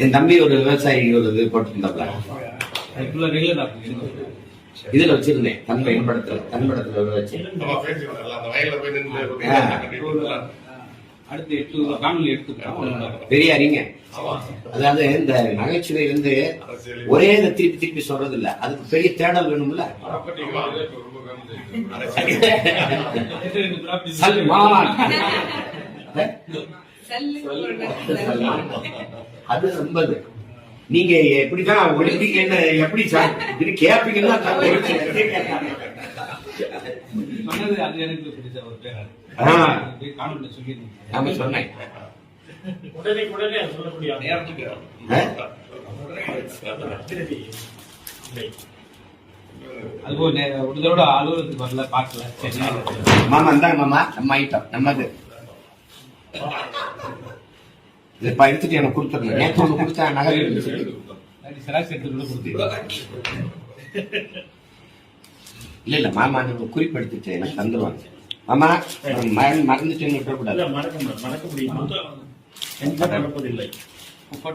என் தம்பி ஒரு விவசாயி ஒரு இது போட்டிருந்தாப்ல, இதுல வச்சிருந்தேன் தன்படத்துல வச்சு பெரிய அறிஞ. அதாவது இந்த நகைச்சுவை வந்து ஒரே இதை திருப்பி திருப்பி சொல்றது இல்ல, அதுக்கு பெரிய தேடல் வேணும்ல. அது ரொம்ப நீங்க எப்படிதான் ஒலிம்பிக் எப்படி இது கேப்பீங்கன்னா சொன்னேன். மாமா இருந்தாங்க மாமா, நம்ம ஐட்டம் நம்மது எடுத்துட்டு எனக்கு கொடுத்துருங்க. நேற்று ஒண்ணு கொடுத்தா நகை இல்ல இல்ல மாமா, நீங்க குறிப்பெடுத்துட்டு எனக்கு தந்துருவாங்க மாமா. மறந்துட்டு விட்டுறக்கூடாது.